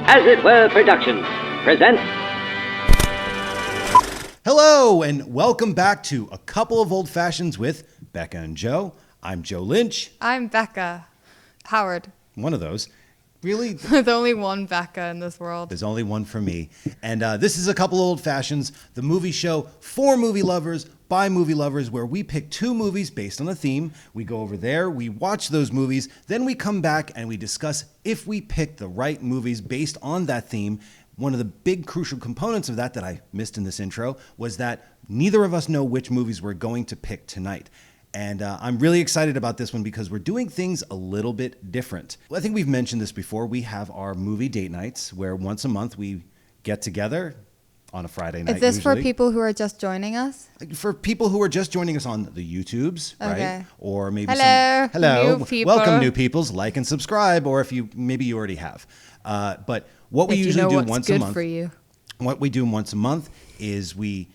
As It Were Productions presents. Hello, and welcome back to A Couple of Old Fashions with Becca and Joe. I'm Joe Lynch. I'm Becca Howard. One of those. Really? There's only one Becca in this world. There's only one for me. And this is A Couple of Old Fashions, the movie show for movie lovers, by movie lovers, where we pick two movies based on a theme. We go over there, we watch those movies, then we come back and we discuss if we picked the right movies based on that theme. One of the big crucial components of that I missed in this intro was that neither of us know which movies we're going to pick tonight. And I'm really excited about this one because we're doing things a little bit different. Well, I think we've mentioned this before. We have our movie date nights where once a month we get together on a Friday night. Is this usually. for people who are just joining us? For people who are just joining us on the YouTubes, Okay. right? Or maybe Hello, new people. Welcome, new peoples. Like and subscribe, or if you already have. But what we usually do once a month. For you. What we do once a month is we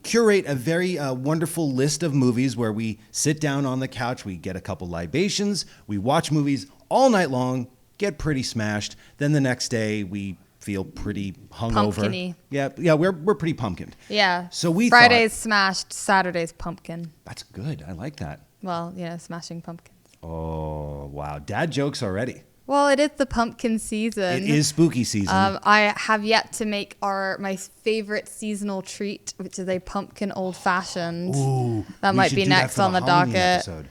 curate a very wonderful list of movies where we sit down on the couch, we get a couple libations, we watch movies all night long, get pretty smashed. Then the next day we feel pretty hungover. Pumpkin-y. Yeah, we're pretty pumpkined. Yeah. So we Friday's smashed, Saturday's pumpkin. That's good. I like that. Well, smashing pumpkins. Oh, wow. Dad jokes already. Well, it is the pumpkin season. It is spooky season. I have yet to make my favorite seasonal treat, which is a pumpkin old fashioned. Ooh, that might be next on the docket. Episode.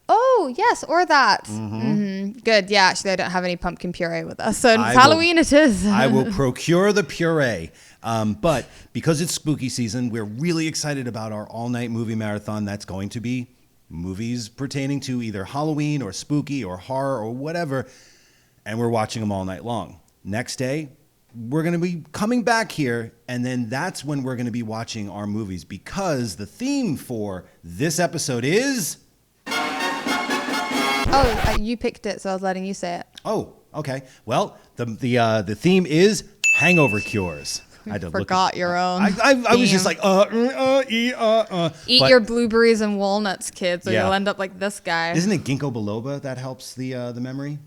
Oh, yes, or that. Mm-hmm. Good. Yeah, actually, I don't have any pumpkin puree with us. So Halloween it is. I will procure the puree. But because it's spooky season, we're really excited about our all-night movie marathon. That's going to be movies pertaining to either Halloween or spooky or horror or whatever. And we're watching them all night long. Next day, we're going to be coming back here, and then that's when we're going to be watching our movies because the theme for this episode is... Oh, you picked it, so I was letting you say it. Oh, okay. Well, the theme is Hangover Cures. I had to forgot your own. I was just like, Eat your blueberries and walnuts, kids, or you'll end up like this guy. Isn't it ginkgo biloba that helps the memory?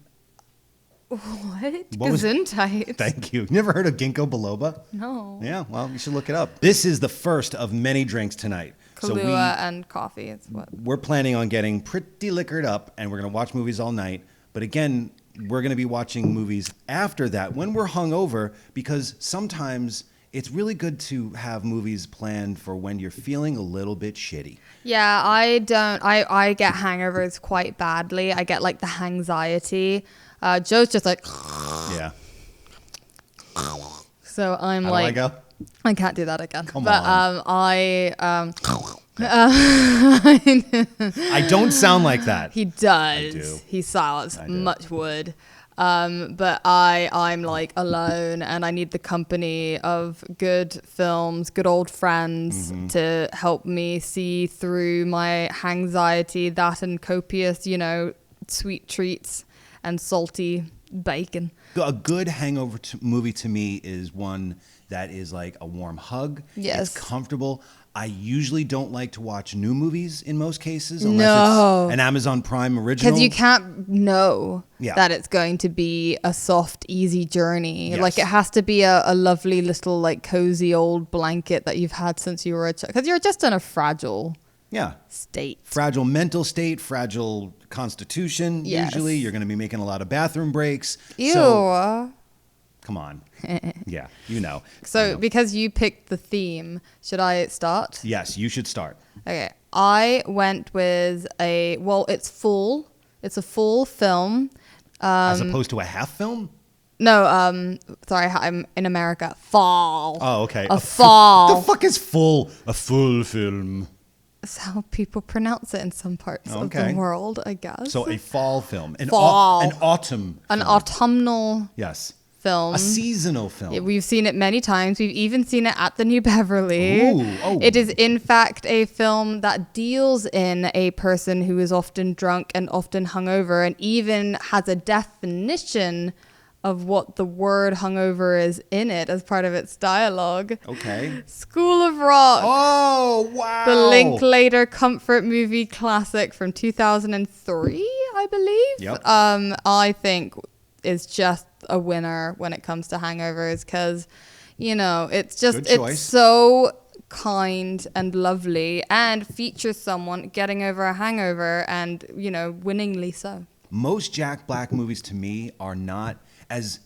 What? Gesundheit. Thank you. Never heard of ginkgo biloba? No. Yeah, well, you should look it up. This is the first of many drinks tonight. Kahlua and coffee is what. We're planning on getting pretty liquored up, and we're going to watch movies all night. But again, we're going to be watching movies after that when we're hungover, because sometimes it's really good to have movies planned for when you're feeling a little bit shitty. Yeah, I get hangovers quite badly. I get like the hangxiety. Joe's just like, yeah. So I'm How like, do I go? I can't do that again. Come but on. I don't sound like that. He does. I do. He saws much wood. But I'm like alone and I need the company of good films, good old friends to help me see through my anxiety, that and copious, sweet treats and salty bacon. A good hangover movie to me is one that is like a warm hug. Yes. It's comfortable. I usually don't like to watch new movies in most cases unless it's an Amazon Prime original. Because you can't know Yeah. that it's going to be a soft, easy journey. Yes. Like it has to be a lovely little like cozy old blanket that you've had since you were a child. Because you're just in a fragile state. Fragile mental state, fragile constitution. Yes. Usually you're going to be making a lot of bathroom breaks. Ew. So, come on. Yeah, So because you picked the theme, should I start? Yes, you should start. Okay. I went with it's full. It's a full film. As opposed to a half film? No, sorry, I'm in America. Fall. Oh, okay. A fall. The fuck is full? A full film. That's how people pronounce it in some parts of the world, I guess. So a fall film. An autumn An film. autumnal film. A seasonal film. Yeah, we've seen it many times. We've even seen it at the New Beverly. Ooh, oh. It is, in fact, a film that deals in a person who is often drunk and often hungover and even has a definition of what the word hungover is in it as part of its dialogue. Okay. School of Rock. Oh, wow. The Linklater comfort movie classic from 2003, I believe. Yep. I think is just a winner when it comes to hangovers, because, you know, it's just, it's so kind and lovely and features someone getting over a hangover, and, you know, winningly so. Most Jack Black movies to me are not as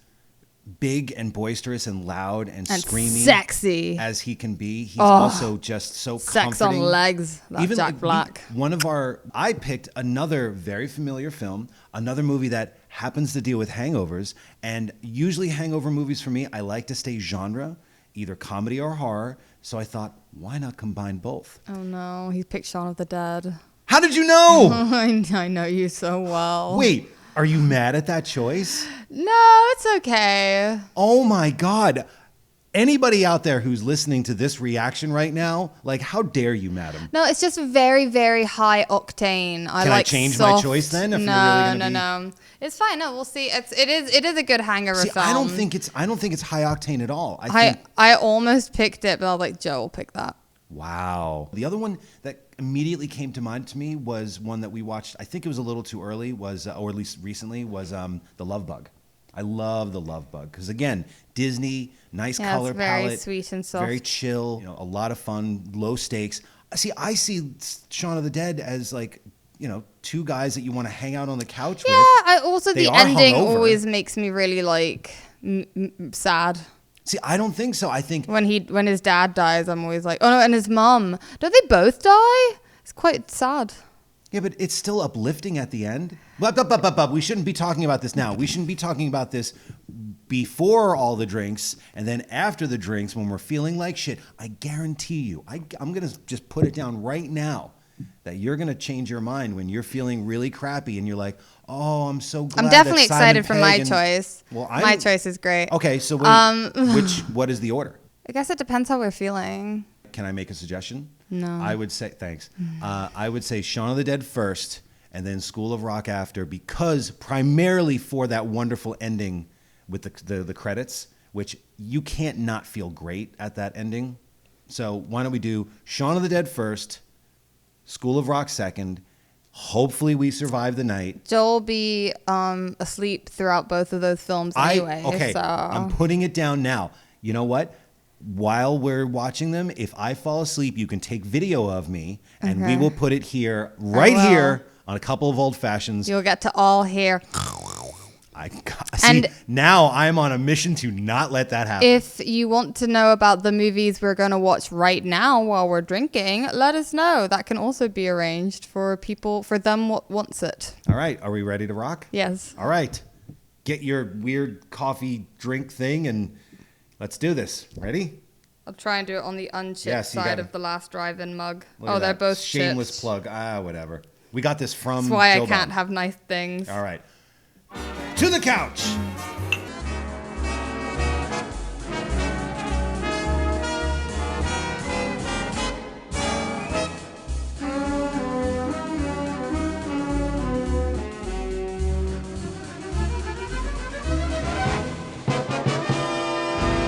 big and boisterous and loud and screamy sexy as he can be. He's also just so sex comforting. on legs. That's Jack Black. I picked another very familiar film, another movie that happens to deal with hangovers, and usually hangover movies for me, I like to stay genre, either comedy or horror. So I thought, why not combine both? Oh no, he picked Shaun of the Dead. How did you know? I know you so well. Wait, are you mad at that choice? No, it's okay. Oh my God. Anybody out there who's listening to this reaction right now, like, how dare you, madam? No, it's just very, very high octane. Can I change my choice then? If No. It's fine. No, we'll see. It is a good hangover film. I don't think it's high octane at all. I almost picked it, but I was like, Joe will pick that. Wow. The other one that immediately came to mind to me was one that we watched. I think it was a little too early. Or at least recently was The Love Bug. I love The Love Bug because, again, Disney, nice color palette, very sweet and soft, very chill. You know, a lot of fun, low stakes. I see Shaun of the Dead as, like, you know, two guys that you want to hang out on the couch with. Yeah. The ending hungover. always makes me really like sad. See, I don't think so. I think when his dad dies, I'm always like, oh no, and his mom. Don't they both die? It's quite sad. Yeah, but it's still uplifting at the end. But we shouldn't be talking about this now. We shouldn't be talking about this before all the drinks and then after the drinks when we're feeling like shit. I guarantee you, I'm going to just put it down right now that you're going to change your mind when you're feeling really crappy and you're like, oh, I'm so glad. I'm definitely excited for my choice. Well, my choice is great. Okay, so what is the order? I guess it depends how we're feeling. Can I make a suggestion? No. I would say, thanks. I would say Shaun of the Dead first and then School of Rock after, because primarily for that wonderful ending with the credits, which you can't not feel great at that ending. So why don't we do Shaun of the Dead first, School of Rock second. Hopefully we survive the night. Joel will be asleep throughout both of those films anyway. Okay, so. I'm putting it down now. You know what? While we're watching them, if I fall asleep, you can take video of me, and we will put it here, right here, on a couple of Old Fashions. You'll get to all hear. Now I'm on a mission to not let that happen. If you want to know about the movies we're going to watch right now while we're drinking, let us know. That can also be arranged for them what wants it. All right. Are we ready to rock? Yes. All right. Get your weird coffee drink thing and let's do this. Ready? I'll try and do it on the unchipped side of the last drive-in mug. They're that. Both shameless chipped. Plug. Whatever. We got this from That's why Joe I can't Bob. have nice things. All right. To the couch.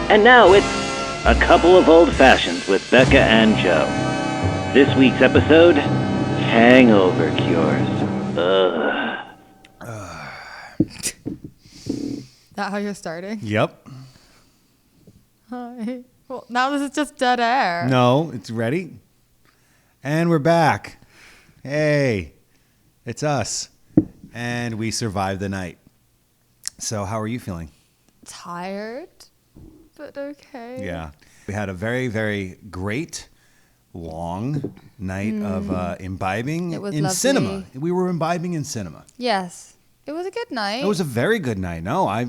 And now it's A Couple of Old Fashions with Becca and Joe. This week's episode, Hangover Cures. Is that how you're starting? Yep. Hi. Well, now this is just dead air. No, it's ready. And we're back. Hey, it's us. And we survived the night. So how are you feeling? Tired, but okay. Yeah. We had a very, very great, long night of imbibing It was in lovely. cinema. We were imbibing in cinema. Yes. It was a good night. It was a very good night. No, I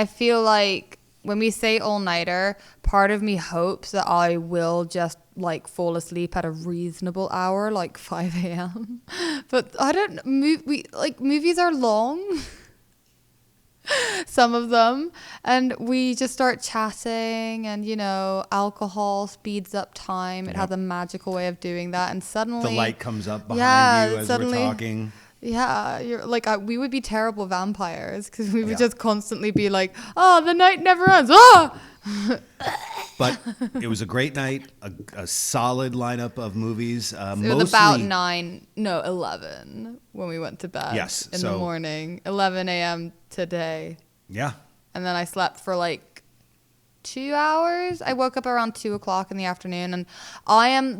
feel like when we say all-nighter, part of me hopes that I will just like fall asleep at a reasonable hour, like 5 a.m. But I don't, movies are long. Some of them, and we just start chatting, and alcohol speeds up time. It has a magical way of doing that, and suddenly the light comes up behind you as we're talking. Yeah, you're like we would be terrible vampires because we would just constantly be like, "Oh, the night never ends." Oh! But it was a great night, a solid lineup of movies. It was about 11 when we went to bed. Yes, in the morning, 11 a.m. today. Yeah, and then I slept for like 2 hours. I woke up around 2:00 in the afternoon, and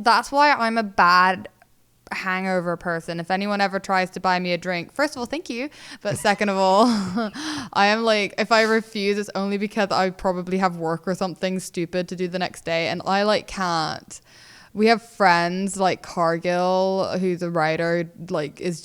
that's why I'm a bad hangover person. If anyone ever tries to buy me a drink, first of all, thank you, but second of all, I am like, if I refuse, it's only because I probably have work or something stupid to do the next day, and I like can't. We have friends like Cargill, who's a writer, like has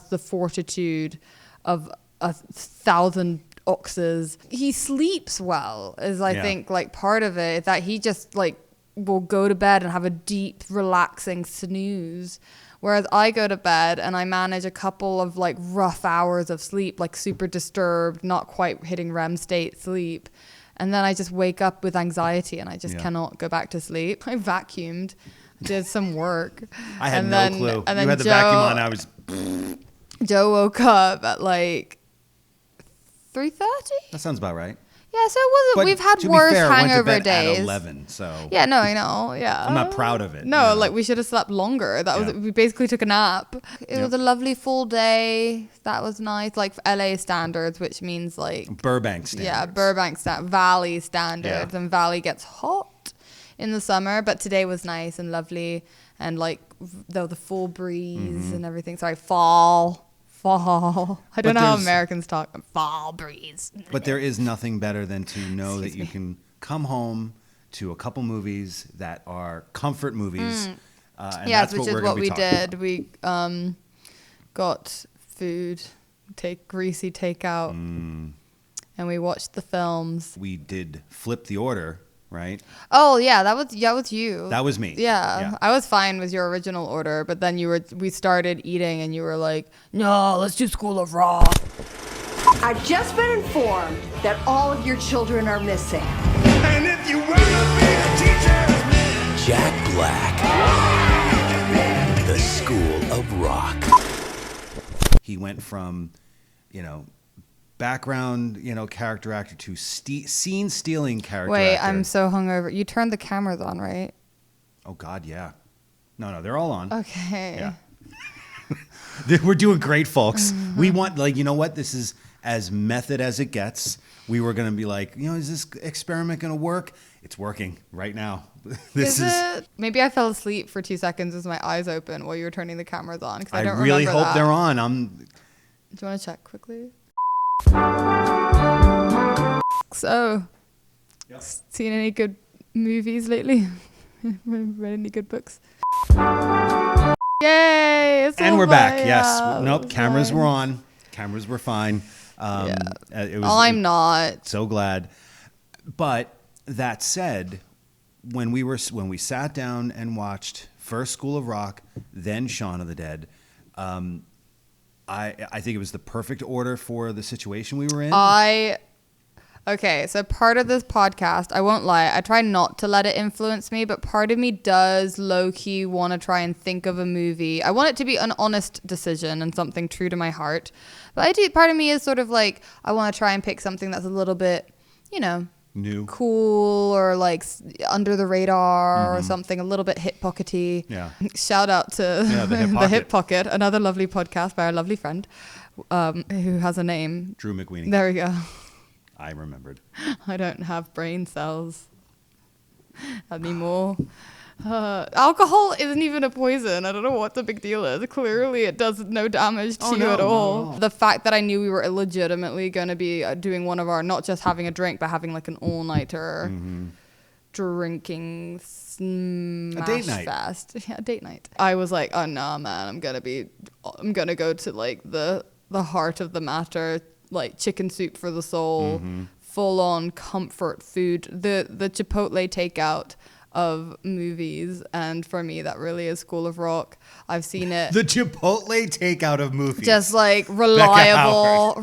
the fortitude of 1,000 oxes. He sleeps well, is I think like part of it, that he just like will go to bed and have a deep, relaxing snooze. Whereas I go to bed and I manage a couple of like rough hours of sleep, like super disturbed, not quite hitting REM state sleep. And then I just wake up with anxiety and I just cannot go back to sleep. I vacuumed, did some work. I had no clue. And then you had the vacuum on. I was. Joe woke up at like 3:30. That sounds about right. Yeah, so it wasn't. But we've had to worse be fair, hangover went to bed days. At 11, so. Yeah, no, I know. Yeah, I'm not proud of it. No, like we should have slept longer. That was. We basically took a nap. It was a lovely full day. That was nice, like LA standards, which means like Burbank standards. Yeah, Valley standards, and Valley gets hot in the summer. But today was nice and lovely, and like the full breeze and everything. Sorry, fall. I don't know how Americans talk. Fall breeze. But there is nothing better than to know that you can come home to a couple movies that are comfort movies. And yes, that's which is what we did. About. We got food, greasy takeout, and we watched the films. We did flip the order. Right? Oh yeah, that was you. That was me. Yeah, I was fine with your original order, but then we started eating, and you were like, "No, let's do School of Rock." I've just been informed that all of your children are missing. And if you wanna be a teacher, Jack Black, the School of Rock. He went from, background, character actor to scene stealing character Wait, actor. I'm so hungover. You turned the cameras on, right? Oh God, yeah. No, they're all on. Okay. Yeah. We're doing great, folks. We want, you know what? This is as method as it gets. We were going to be like, is this experiment going to work? It's working right now. This is it? Maybe I fell asleep for 2 seconds with my eyes open while you were turning the cameras on. I don't really remember hope that. they're on. Do you want to check quickly? So, seen any good movies lately? Read any good books? Yay! It's and we're back. Yes. Nope. Cameras fine. were on. Cameras were fine. I'm not. So glad. But that said, when we sat down and watched first School of Rock, then Shaun of the Dead, I think it was the perfect order for the situation we were in. Okay, so part of this podcast, I won't lie, I try not to let it influence me, but part of me does low-key want to try and think of a movie. I want it to be an honest decision and something true to my heart. But part of me is sort of like, I want to try and pick something that's a little bit, new, cool, or like under the radar, or something a little bit hip pockety. Yeah. Shout out to the Hip Pocket, another lovely podcast by our lovely friend, who has a name. Drew McWeeny. There we go. I remembered. I don't have brain cells anymore. Alcohol isn't even a poison. I don't know what the big deal is. Clearly, it does no damage to you at all. The fact that I knew we were illegitimately going to be doing one of our, not just having a drink, but having like an all-nighter drinking smash date night. fest. Yeah, date night. I was like, oh no, man, I'm going to go to like the heart of the matter, like chicken soup for the soul, full-on comfort food, the Chipotle takeout of movies, and for me that really is School of Rock. I've seen it. The Chipotle takeout of movies. Just like reliable,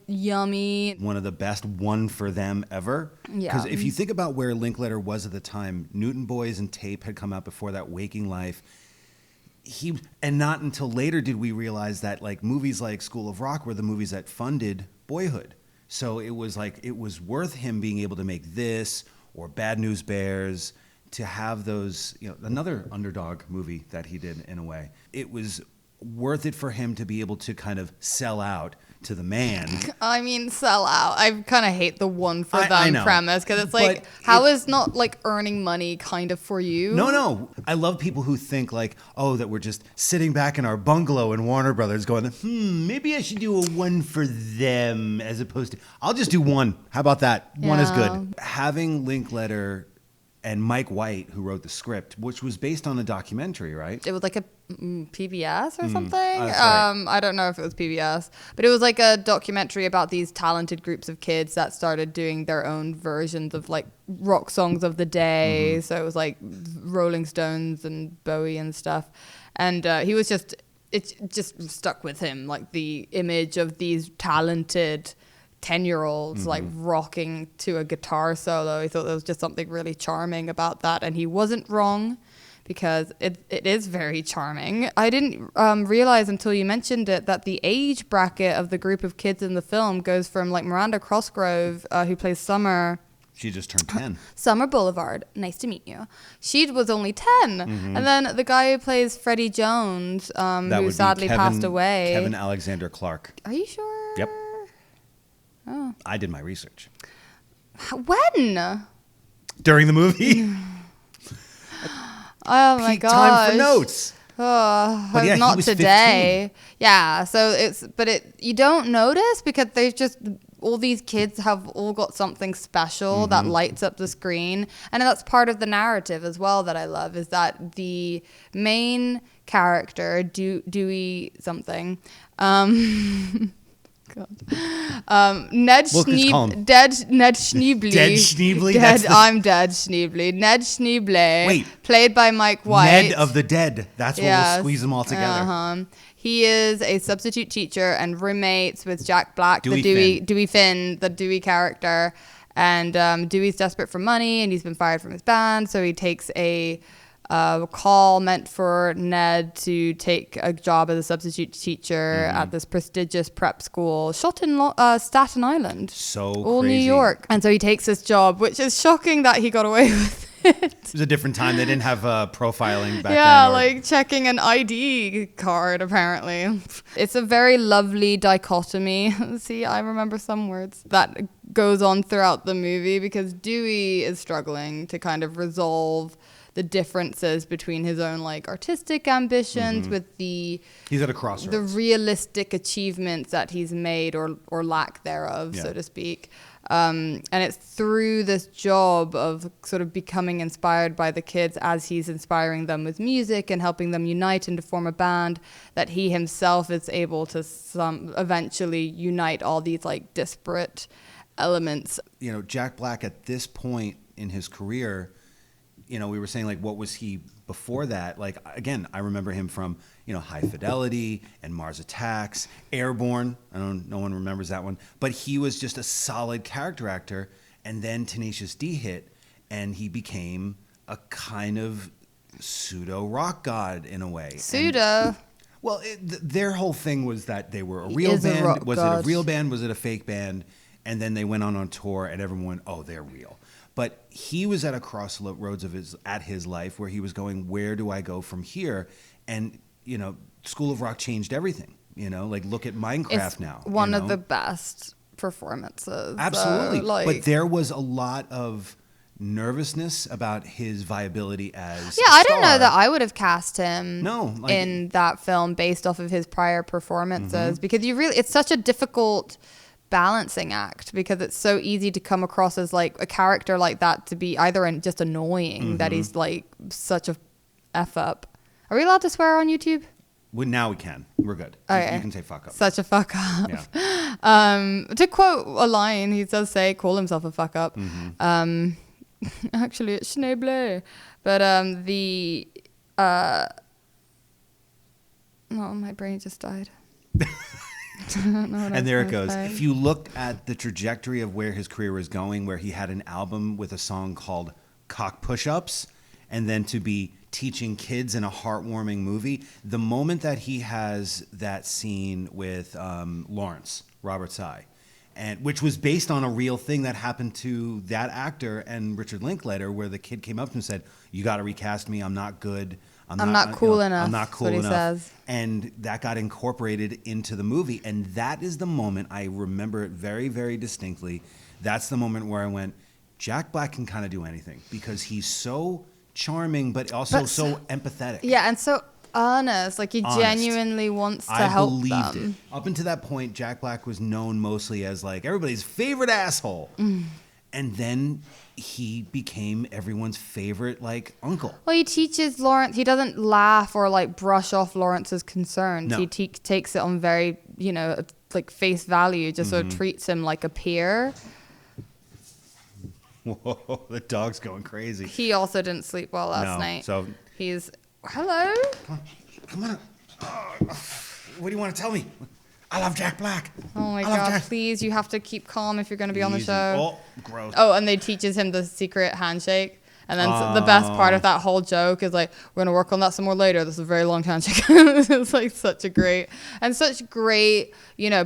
yummy. One of the best one for them ever. Yeah. Because if you think about where Linkletter was at the time, Newton Boys and Tape had come out before that, Waking Life. and not until later did we realize that like movies like School of Rock were the movies that funded Boyhood. So it was like, it was worth him being able to make this or Bad News Bears, to have those, another underdog movie that he did in a way. It was worth it for him to be able to kind of sell out to the man. I mean, sell out. I kind of hate the one for them premise, because it's like, but is not like earning money kind of for you? No. I love people who think like, that we're just sitting back in our bungalow in Warner Brothers going, maybe I should do a one for them as opposed to, I'll just do one. How about that? Yeah. One is good. Having Linkletter and Mike White, who wrote the script, which was based on a documentary, right? It was like a PBS or something. Right. I don't know if it was PBS, but it was like a documentary about these talented groups of kids that started doing their own versions of like rock songs of the day. Mm-hmm. So it was like Rolling Stones and Bowie and stuff. And he was it just stuck with him, like the image of these talented 10-year-olds like rocking to a guitar solo. He thought there was just something really charming about that, and he wasn't wrong, because it is very charming. I didn't realize until you mentioned it that the age bracket of the group of kids in the film goes from like Miranda Cosgrove, who plays Summer. She just turned 10. Summer Boulevard, nice to meet you. She was only 10. And then the guy who plays Freddie Jones, who sadly passed away. Kevin Alexander Clark. Are you sure? Yep. Oh. I did my research. When? During the movie. Oh my Peak gosh. time for notes. Oh, But yeah, not he was today. 15. Yeah, so you don't notice, because there's just all these kids have all got something special that lights up the screen, and that's part of the narrative as well that I love, is that the main character Dewey something. God. Ned Schneebly. Dead Ned Schneebly. Dead Schneebly? I'm Dead Schneebly. Ned Schneebly. Wait. Played by Mike White. Ned of the Dead. That's what we'll squeeze them all together. He is a substitute teacher and roommates with Jack Black, Dewey Finn, the Dewey character. And Dewey's desperate for money, and he's been fired from his band, so he takes a call meant for Ned to take a job as a substitute teacher at this prestigious prep school shot in Staten Island. So All crazy. New York. And so he takes this job, which is shocking that he got away with it. It was a different time. They didn't have profiling back then. Yeah, like checking an ID card, apparently. It's a very lovely dichotomy. See, I remember some words that goes on throughout the movie, because Dewey is struggling to kind of resolve the differences between his own like artistic ambitions with he's at a crossroads, the realistic achievements that he's made or lack thereof, so to speak. And it's through this job of sort of becoming inspired by the kids as he's inspiring them with music and helping them unite and to form a band, that he himself is able to eventually unite all these like disparate elements. Jack Black at this point in his career, we were saying, like, what was he before that? Like, again, I remember him from, High Fidelity and Mars Attacks, Airborne. No one remembers that one. But he was just a solid character actor. And then Tenacious D hit, and he became a kind of pseudo rock god in a way. Pseudo? Their whole thing was that they were a real band. Was it a real band? Was it a fake band? And then they went on tour, and everyone went, oh, they're real. But he was at a crossroads of his life where he was going, where do I go from here? And, School of Rock changed everything. Like look at Minecraft now. One of the best performances. Absolutely. But there was a lot of nervousness about his viability as a star. I don't know that I would have cast him like, in that film based off of his prior performances, because it's such a difficult balancing act, because it's so easy to come across as like a character like that to be either just annoying that he's like such a F up. Are we allowed to swear on YouTube? Now we can. We're good. Okay. You can say fuck up. Such a fuck up. Yeah. To quote a line, he does call himself a fuck up. Actually, it's Schneebly. But my brain just died. And there it goes. If you look at the trajectory of where his career was going, where he had an album with a song called Cock Push-Ups, and then to be teaching kids in a heartwarming movie. The moment that he has that scene with Lawrence, Robert Sy, and which was based on a real thing that happened to that actor and Richard Linklater, where the kid came up to him and said, "You got to recast me. I'm not good. I'm not cool enough." I'm not cool that's what enough." he says. And that got incorporated into the movie. And that is the moment, I remember it very, very distinctly. That's the moment where I went, Jack Black can kind of do anything because he's so charming, but also so empathetic. Yeah, and so honest. Like he Honest. genuinely wants to help them. I believed it. Up until that point, Jack Black was known mostly as like everybody's favorite asshole. And then he became everyone's favorite like uncle. Well, he teaches Lawrence. He doesn't laugh or like brush off Lawrence's concerns. No. He takes it on very, like face value. Just sort of treats him like a peer. Whoa, the dog's going crazy. He also didn't sleep well last night. So He's hello. come on. What do you want to tell me? I love Jack Black. Oh my I love God! Jack. Please, you have to keep calm if you're going to be on the Easy. show. Oh, gross. Oh, and they teaches him the secret handshake. And then the best part of that whole joke is like, we're going to work on that some more later. This is a very long handshake. It's like such great,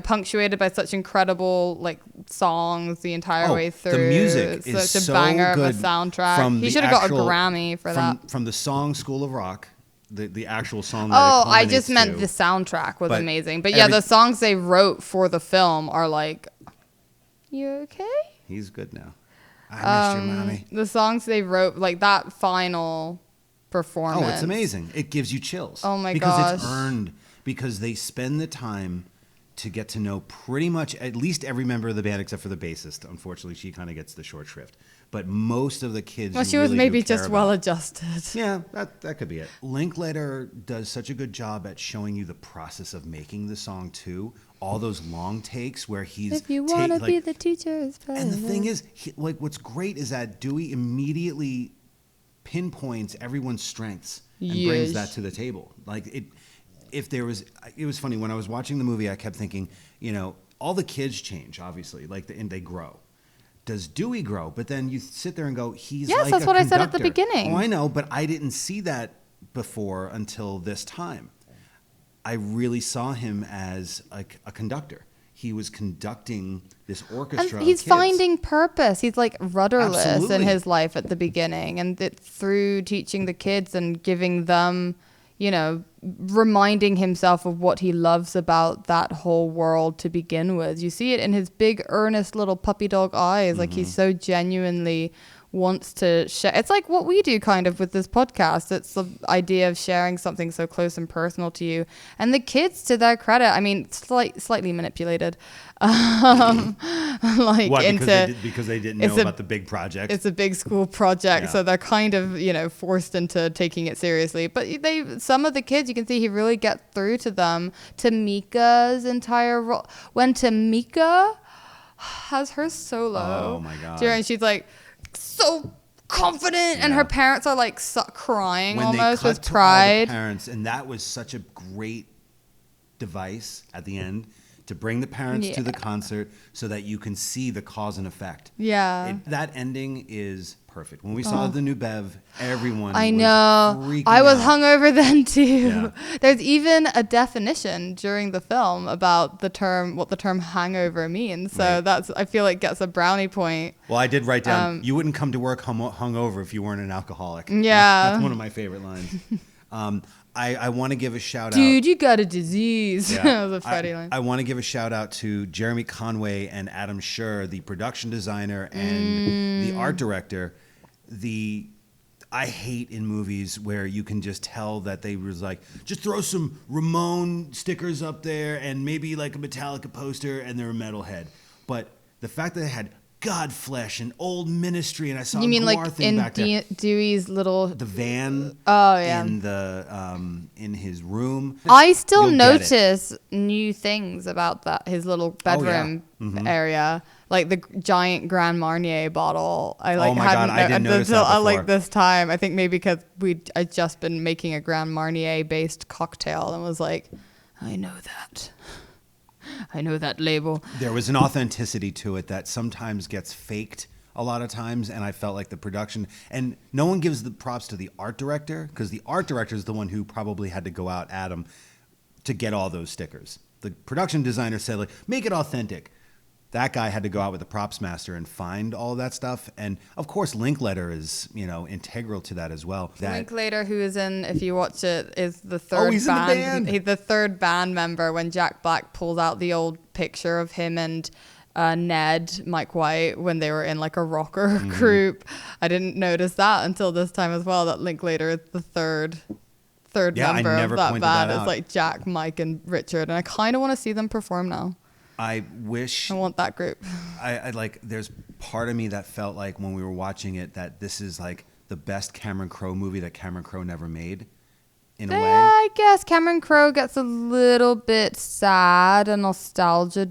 punctuated by such incredible like songs the entire way through. The music It's is such a so banger good of a soundtrack. He should have got a Grammy for that. From the song School of Rock, the actual song. Oh, that I just meant to. the soundtrack was But amazing. But yeah, the songs they wrote for the film are like, you okay? He's good now. I missed your mommy. The songs they wrote, like that final performance. Oh, it's amazing. It gives you chills. Oh my because gosh. Because it's earned. Because they spend the time to get to know pretty much at least every member of the band except for the bassist. Unfortunately, she kind of gets the short shrift. But most of the kids. Well, she really was maybe do care just about. well adjusted. Yeah, that could be it. Linklater does such a good job at showing you the process of making the song too. All those long takes where he's If you want to be the teacher's pet. and the thing is, what's great is that Dewey immediately pinpoints everyone's strengths and brings that to the table. Like it was funny when I was watching the movie. I kept thinking, all the kids change, obviously, and they grow. Does Dewey grow? But then you sit there and go, he's Yes, like that's a what I said at the conductor. beginning. Oh, I know, but I didn't see that before until this time. I really saw him as a conductor. He was conducting this orchestra. And he's of kids. finding purpose. He's like rudderless in Absolutely. his life at the beginning. And through teaching the kids and giving them, reminding himself of what he loves about that whole world to begin with. You see it in his big, earnest little puppy dog eyes. Like he's so genuinely wants to share. It's like what we do kind of with this podcast. It's the idea of sharing something so close and personal to you. And the kids, to their credit, I mean, slightly manipulated. Like What, into because they didn't know about the big project? It's a big school project, Yeah. so they're kind of, forced into taking it seriously. But some of the kids, you can see he really gets through to them. Tamika's entire role. When Tamika has her solo. Oh, my God. And she's like so confident, and Yeah. her parents are like crying when almost they cut with to all the pride. parents, and that was such a great device at the end to bring the parents to the concert so that you can see the cause and effect. Yeah. That ending is perfect. When we saw the new Bev, everyone I was know. freaking I was out. hungover then too. Yeah. There's even a definition during the film about what the term hangover means. So Right. I feel like gets a brownie point. Well, I did write down, you wouldn't come to work hungover if you weren't an alcoholic. Yeah. That's one of my favorite lines. I want to give a shout out. Dude, you got a disease. Yeah. That was a Freddie line. I want to give a shout out to Jeremy Conway and Adam Scher, the production designer and the art director. I hate in movies where you can just tell that they was like, just throw some Ramone stickers up there and maybe like a Metallica poster and they're a metalhead. But the fact that they had Godflesh and Old Ministry, and I saw You mean Gore like thing in back there. Dewey's little... The van yeah. in his room. I still You'll get it. notice new things about his little bedroom area, like the giant Grand Marnier bottle. I Oh my God, I didn't notice that before. Like this time, I think maybe because I'd just been making a Grand Marnier based cocktail and was like, I know that label. There was an authenticity to it that sometimes gets faked a lot of times, and I felt like the production, and no one gives the props to the art director, because the art director is the one who probably had to go out at him to get all those stickers. The production designer said, like, make it authentic. That guy had to go out with the props master and find all that stuff. And of course, Linklater is, integral to that as well. Linklater, who is in, if you watch it, is the third he's band. in the band. He's the third band member when Jack Black pulls out the old picture of him and Ned, Mike White, when they were in like a rocker group. I didn't notice that until this time as well, that Linklater is the third member of that band. It's like Jack, Mike, and Richard. And I kind of want to see them perform now. I wish. I want that group. I like. There's part of me that felt like when we were watching it that this is like the best Cameron Crowe movie that Cameron Crowe never made. In a way, I guess Cameron Crowe gets a little bit sad and nostalgia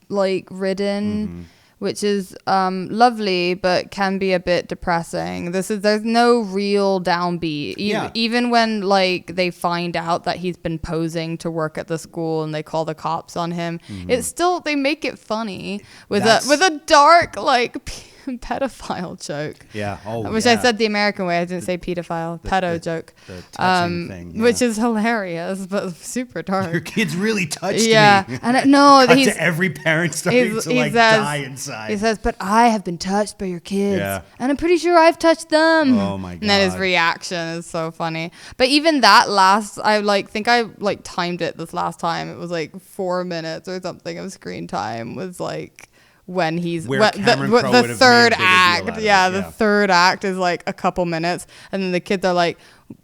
ridden, which is lovely, but can be a bit depressing. There's no real downbeat. Even when like they find out that he's been posing to work at the school and they call the cops on him, it's still, they make it funny with a dark like pedophile joke. Yeah. Which I said the American way. I didn't say pedophile. Pedo joke. The touching thing. Yeah. Which is hilarious, but super dark. Your kid's really touched me. Yeah. And no, Cut to every parent starting to die inside. He says, but I have been touched by your kids. Yeah. And I'm pretty sure I've touched them. Oh my God. And then his reaction is so funny. But even that I think I timed it this last time. It was like 4 minutes or something of screen time was like when he's the third act. The third act is like a couple minutes, and then the kids are like,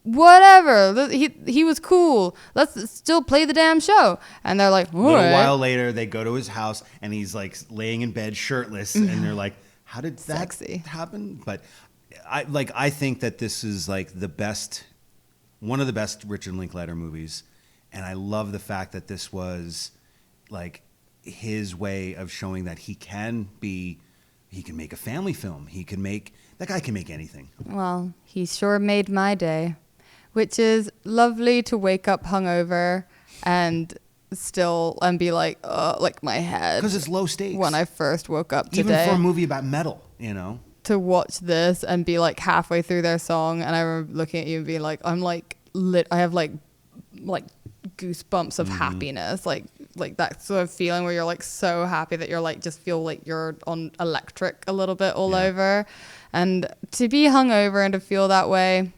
whatever, he was cool, let's still play the damn show. And they're like, a little while later they go to his house and he's like laying in bed shirtless, and they're like, how did that happen? But I think that this is like one of the best Richard Linklater movies, and I love the fact that this was like his way of showing that he can make a family film. That guy can make anything. Well, he sure made my day, which is lovely to wake up hungover and be like, like my head. Because it's low stakes. When I first woke up today. Even for a movie about metal, To watch this and be like halfway through their song, and I remember looking at you and being like, I'm like lit. I have like goosebumps of happiness, like that sort of feeling where you're like so happy that you're like just feel like you're on electric a little bit all over. And to be hungover and to feel that way,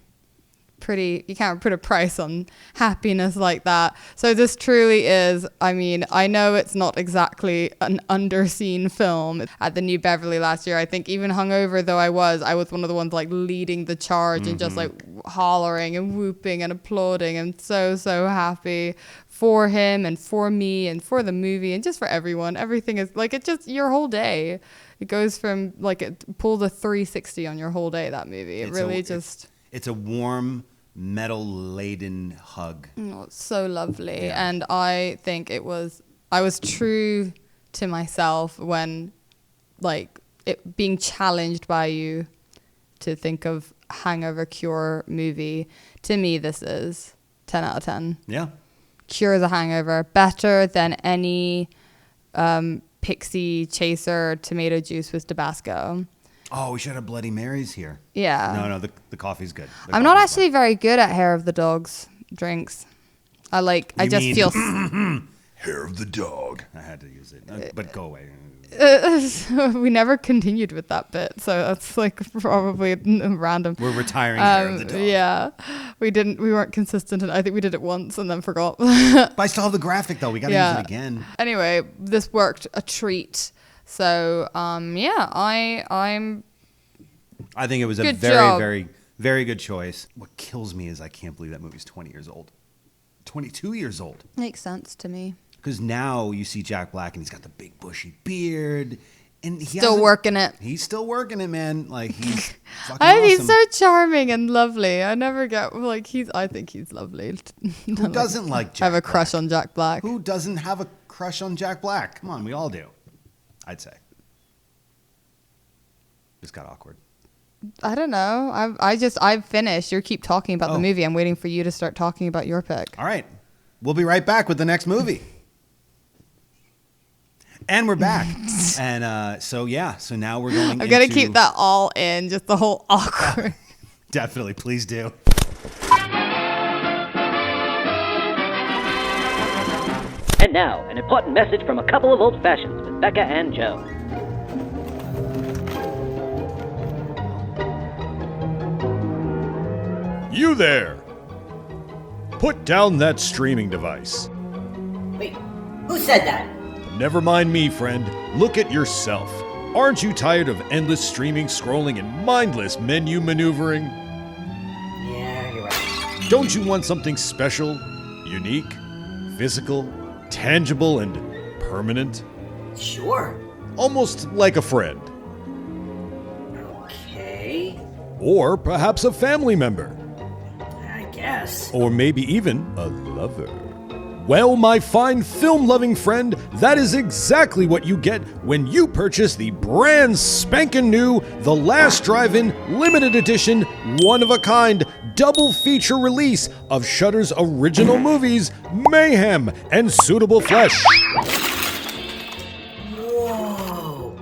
you can't put a price on happiness like that. So this truly is, I mean, I know it's not exactly an underseen film. At the New Beverly last year, I think even hungover though I was one of the ones like leading the charge and just like hollering and whooping and applauding and so happy for him and for me and for the movie and just for everyone. Everything is like, it just, your whole day, it goes from like, it pulls a 360 on your whole day, that movie. It's a warm, metal-laden hug. Oh, it's so lovely. Yeah. And I think I was true to myself when, like, it being challenged by you to think of Hangover Cure movie. To me, this is 10 out of 10. Yeah. Cure the hangover. Better than any Pixie Chaser tomato juice with Tabasco. Oh, we should have Bloody Marys here. Yeah. No, the coffee's good. I'm not actually very good at Hair of the Dog's drinks. I just feel... Hair of the Dog. I had to use it, but go away. We never continued with that bit, so that's like probably random. We're retiring Hair of the Dog. Yeah. We weren't consistent, and I think we did it once and then forgot. But I still have the graphic, though. We got to use it again. Anyway, this worked a treat. So, I think it was a very, very good choice. What kills me is I can't believe that movie's 20 years old. 22 years old. Makes sense to me. Because now you see Jack Black and he's got the big bushy beard. And still working it. He's still working it, man. Like, he's fucking awesome. He's so charming and lovely. I never get, like, I think he's lovely. Who doesn't like Jack Black? I have a crush on Jack Black. Who doesn't have a crush on Jack Black? Come on, we all do. I'd say. Just got awkward. I don't know. I've finished. You keep talking about the movie. I'm waiting for you to start talking about your pick. All right. We'll be right back with the next movie. And we're back. And so now we're going I'm going to keep that all in, just the whole awkward. Definitely, please do. And now, an important message from a couple of old fashions with Becca and Joe. You there! Put down that streaming device. Wait, who said that? Never mind me, friend. Look at yourself. Aren't you tired of endless streaming, scrolling, and mindless menu maneuvering? Yeah, you're right. Don't you want something special, unique, physical, tangible, and permanent? Sure. Almost like a friend. Okay, Or perhaps a family member. I guess. Or maybe even a lover. Well, my fine film-loving friend, that is exactly what you get when you purchase the brand spankin' new The Last Drive-In limited edition, one-of-a-kind, double feature release of Shudder's original movies, Mayhem and Suitable Flesh. Whoa.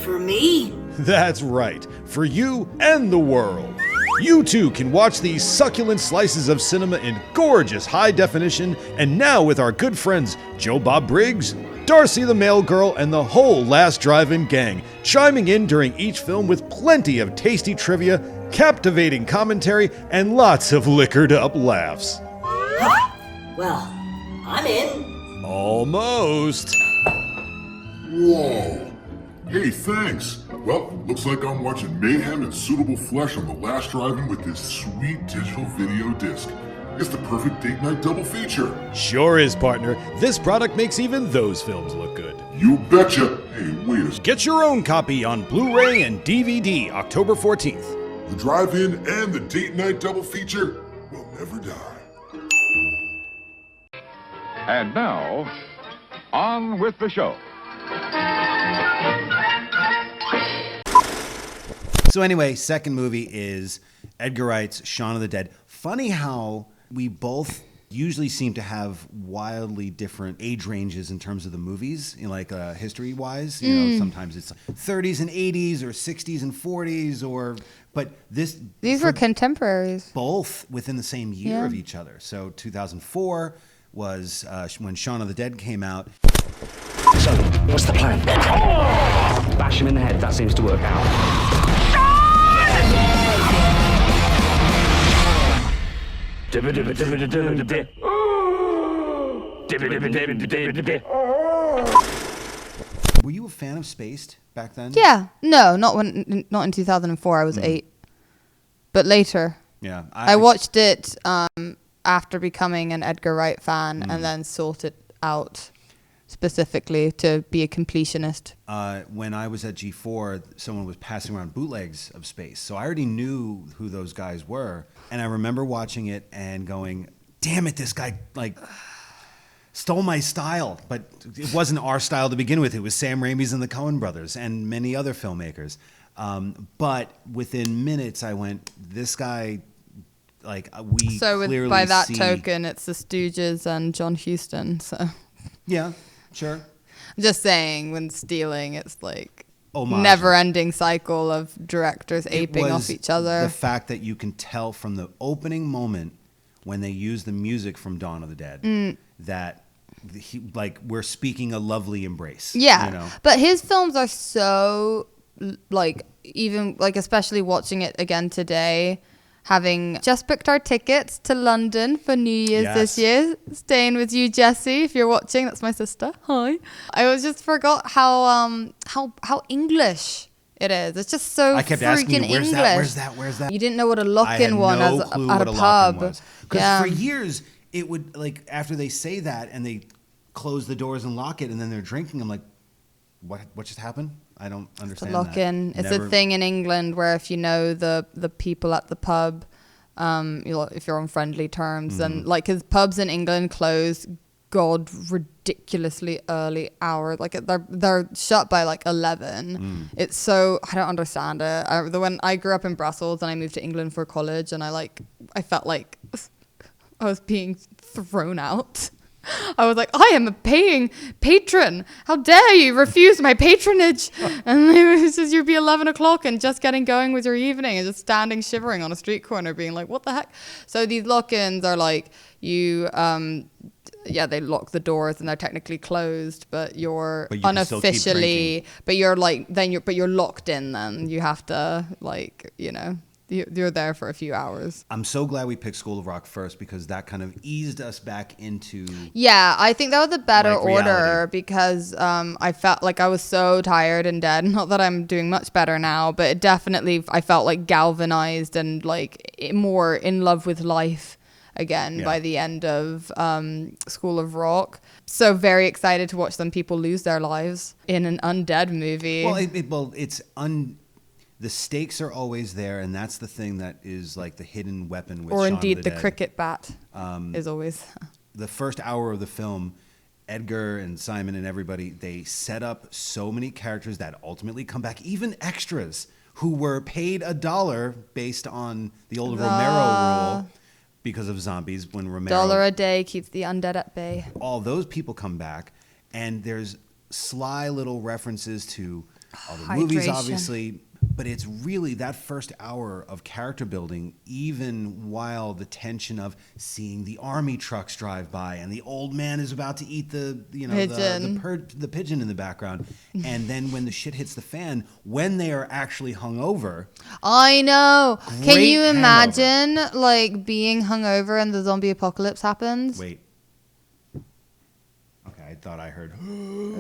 For me? That's right, for you and the world. You too can watch these succulent slices of cinema in gorgeous high definition, and now with our good friends Joe Bob Briggs, Darcy the Mail Girl, and the whole Last Drive-In gang, chiming in during each film with plenty of tasty trivia, captivating commentary, and lots of liquored up laughs. Well, I'm in. Almost. Whoa. Hey, thanks. Well, looks like I'm watching Mayhem and Suitable Flesh on the Last Drive-In with this sweet digital video disc. It's the perfect date night double feature. Sure is, partner. This product makes even those films look good. You betcha. Hey, wait a second. Get your own copy on Blu-ray and DVD October 14th. The drive-in and the date night double feature will never die. And now, on with the show. So anyway, second movie is Edgar Wright's Shaun of the Dead. Funny how we both usually seem to have wildly different age ranges in terms of the movies, like history-wise. You know, sometimes it's 30s and 80s or 60s and 40s, but These were contemporaries. both within the same year of each other. So 2004 was when Shaun of the Dead came out. So, what's the plan? Bash him in the head, that seems to work out. Were you a fan of Spaced back then? Yeah. No, not in 2004. I was 8. But later. Yeah. I watched it after becoming an Edgar Wright fan and then sought it out specifically to be a completionist. When I was at G4, someone was passing around bootlegs of Space. So I already knew who those guys were. And I remember watching it and going, damn it, this guy stole my style. But it wasn't our style to begin with. It was Sam Raimi's and the Coen brothers and many other filmmakers. But within minutes, I went, this guy, we clearly by that see... token, it's the Stooges and John Huston. So Yeah, sure. I'm just saying, when stealing, it's like Homage. never-ending cycle of directors It aping was off each other. The fact that you can tell from the opening moment when they use the music from Dawn of the Dead that we're speaking a lovely embrace. Yeah, you know? But his films are so especially watching it again today, having just booked our tickets to London for New Year's this year. Staying with you, Jessie, if you're watching. That's my sister. Hi. I just forgot how English it is. It's just so I kept freaking asking you, English. Where's that? You didn't know what a lock-in was at a lock-in pub. was. Because for years, it would, after they say that and they close the doors and lock it and then they're drinking, I'm like, what just happened? I don't understand that. Lock-in. It's a thing in England where if you know the people at the pub, if you're on friendly terms, and his pubs in England close ridiculously early hours. They're shut by 11. It's so, I don't understand it. When I grew up in Brussels and I moved to England for college, and I felt like I was being thrown out. I was like, I am a paying patron. How dare you refuse my patronage? And it says you'd be 11 o'clock and just getting going with your evening and just standing shivering on a street corner being like, what the heck? So these lock-ins are like you, they lock the doors and they're technically closed, but you're unofficially, but you're locked in then. You have to you're there for a few hours. I'm so glad we picked School of Rock first because that kind of eased us back into... Yeah, I think that was a better order reality. because I felt like I was so tired and dead. Not that I'm doing much better now, but it definitely, I felt like galvanized and like more in love with life again by the end of School of Rock. So very excited to watch some people lose their lives in an undead movie. Well, the stakes are always there, and that's the thing that is like the hidden weapon with or Shaun indeed of the the Dead. cricket bat is always... The first hour of the film, Edgar and Simon and everybody, they set up so many characters that ultimately come back, even extras who were paid $1 based on the old Romero rule because of zombies when Romero... $1 a day keeps the undead at bay. All those people come back, and there's sly little references to all the movies, obviously, but it's really that first hour of character building, even while the tension of seeing the army trucks drive by and the old man is about to eat the pigeon in the background. And then when the shit hits the fan, when they are actually hungover. I know. Can you hangover. imagine like being hungover and the zombie apocalypse happens? Wait. Okay, I thought I heard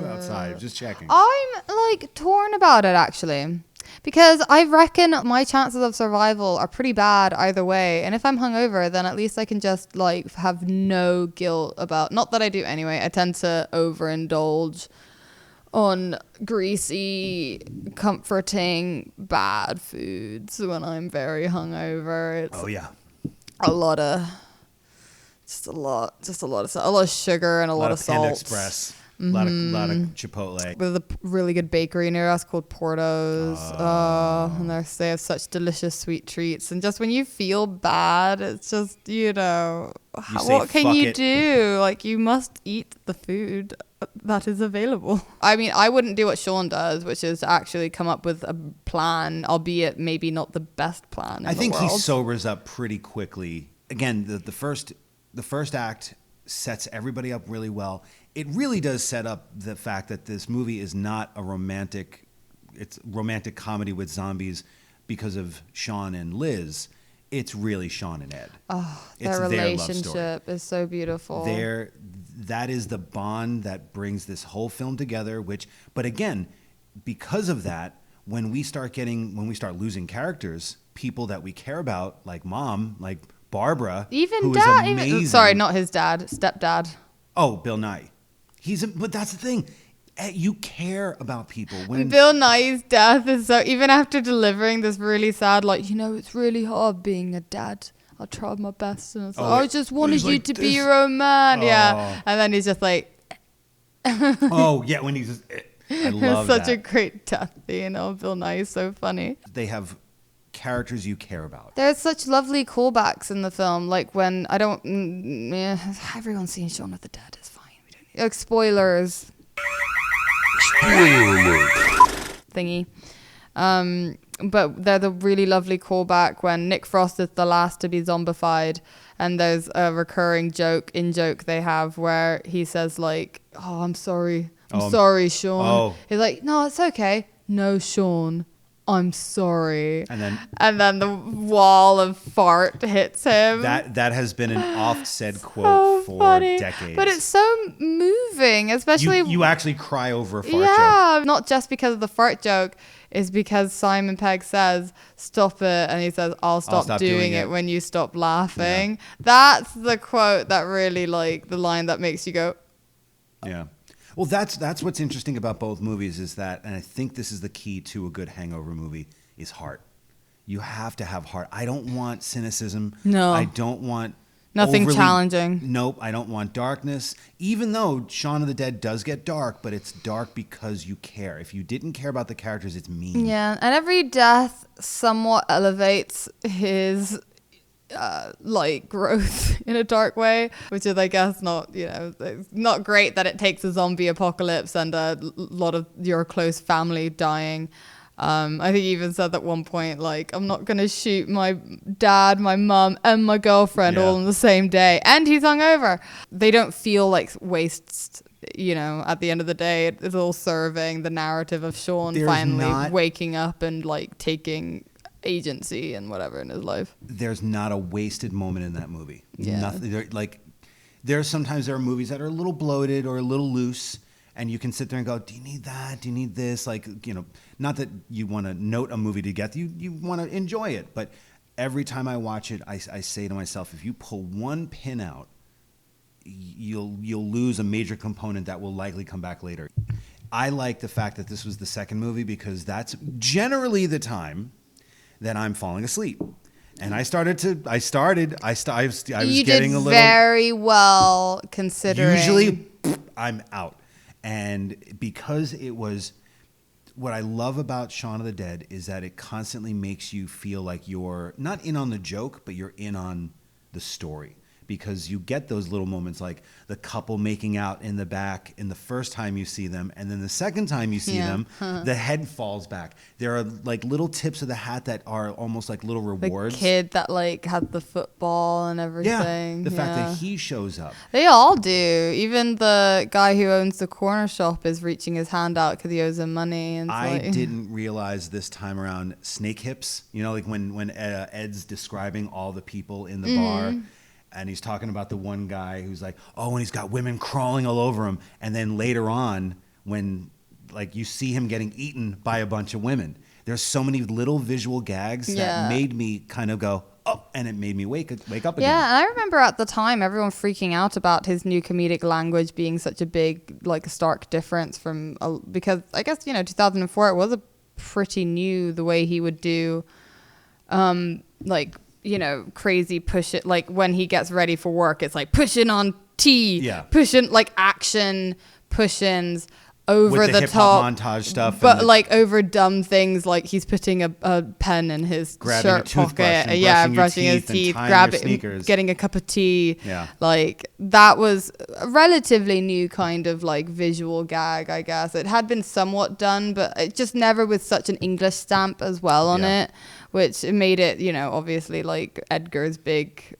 outside. Just checking. I'm like torn about it actually. Because I reckon my chances of survival are pretty bad either way. And if I'm hungover, then at least I can just like have no guilt about, not that I do anyway, I tend to overindulge on greasy, comforting, bad foods when I'm very hungover. It's a lot of sugar and a lot of salt. Panda Express. A lot of Chipotle. With a really good bakery near us called Porto's. And they have such delicious sweet treats. And just when you feel bad, it's just, what can you do? Like, you must eat the food that is available. I mean, I wouldn't do what Shaun does, which is actually come up with a plan, albeit maybe not the best plan in the world. I think he sobers up pretty quickly. Again, the first act sets everybody up really well. It really does set up the fact that this movie is not a romantic comedy with zombies because of Shaun and Liz. It's really Shaun and Ed. Oh, their relationship is so beautiful. That is the bond that brings this whole film together, but again, because of that, when we start losing characters, people that we care about, like Mom, like Barbara, even dad, sorry, not his dad, stepdad. Oh, Bill Nye. But that's the thing. You care about people. When Bill Nye's death is so, even after delivering this really sad, it's really hard being a dad. I tried my best. And it's I just wanted you to be your own man. Oh. Yeah. And then he's just like. Oh, yeah. When he's just. I love that. It's such a great death scene. Bill Nye is so funny. They have characters you care about. There's such lovely callbacks in the film. Like when everyone's seen Shaun of the Dead. It's fine. Spoilers. Spoiler alert. Thingy. But they're the really lovely callback when Nick Frost is the last to be zombified, and there's a recurring joke they have where he says like, "Oh, I'm sorry. I'm sorry, Shaun." Oh. He's like, "No, it's okay. No, Shaun. I'm sorry." And then the wall of fart hits him. That has been an oft-said quote for decades. But it's so moving, especially... You actually cry over a fart joke. Yeah, not just because of the fart joke. It's because Simon Pegg says, "Stop it." And he says, I'll stop doing it when you stop laughing. Yeah. That's the quote that really, the line that makes you go... Yeah. Well, that's what's interesting about both movies is that, and I think this is the key to a good hangover movie, is heart. You have to have heart. I don't want cynicism. No. I don't want nothing challenging. Nope. I don't want darkness. Even though Shaun of the Dead does get dark, but it's dark because you care. If you didn't care about the characters, it's mean. Yeah, and every death somewhat elevates his like growth in a dark way, which is, I guess, not, it's not great that it takes a zombie apocalypse and a lot of your close family dying. I think he even said at one point, like, I'm not going to shoot my dad, my mum, and my girlfriend all on the same day. And he's hungover. They don't feel like wastes, at the end of the day. It's all serving the narrative of Sean finally waking up and, like, taking agency and whatever in his life. There's not a wasted moment in that movie. Yeah. Nothing. Sometimes there are movies that are a little bloated or a little loose, and you can sit there and go, do you need that? Do you need this? Not that you want to note a movie to get you want to enjoy it. But every time I watch it, I say to myself, if you pull one pin out, you'll lose a major component that will likely come back later. I like the fact that this was the second movie because that's generally the time that I'm falling asleep. And I was getting a little very well considering. Usually I'm out. And because it was, what I love about Shaun of the Dead is that it constantly makes you feel like you're not in on the joke, but you're in on the story. Because you get those little moments like the couple making out in the back in the first time you see them, and then the second time you see them, the head falls back. There are like little tips of the hat that are almost like little rewards. The kid that like had the football and everything. The fact that he shows up. They all do. Even the guy who owns the corner shop is reaching his hand out because he owes him money. And I didn't realize this time around snake hips. Like when Ed's describing all the people in the bar. And he's talking about the one guy who's like, oh, and he's got women crawling all over him. And then later on, when like you see him getting eaten by a bunch of women, there's so many little visual gags that made me kind of go, oh, and it made me wake up again. Yeah, and I remember at the time everyone freaking out about his new comedic language being such a big, like, stark difference from because I guess 2004 it was a pretty new the way he would do, crazy push it, like when he gets ready for work, it's like pushing on T, pushing like action push-ins over with the hip-hop top montage stuff, but like over dumb things, like he's putting a pen in his shirt pocket, brushing his teeth, getting a cup of tea. Like that was a relatively new kind of like visual gag, I guess. It had been somewhat done, but it just never with such an English stamp as well on it, which made it, obviously like Edgar's big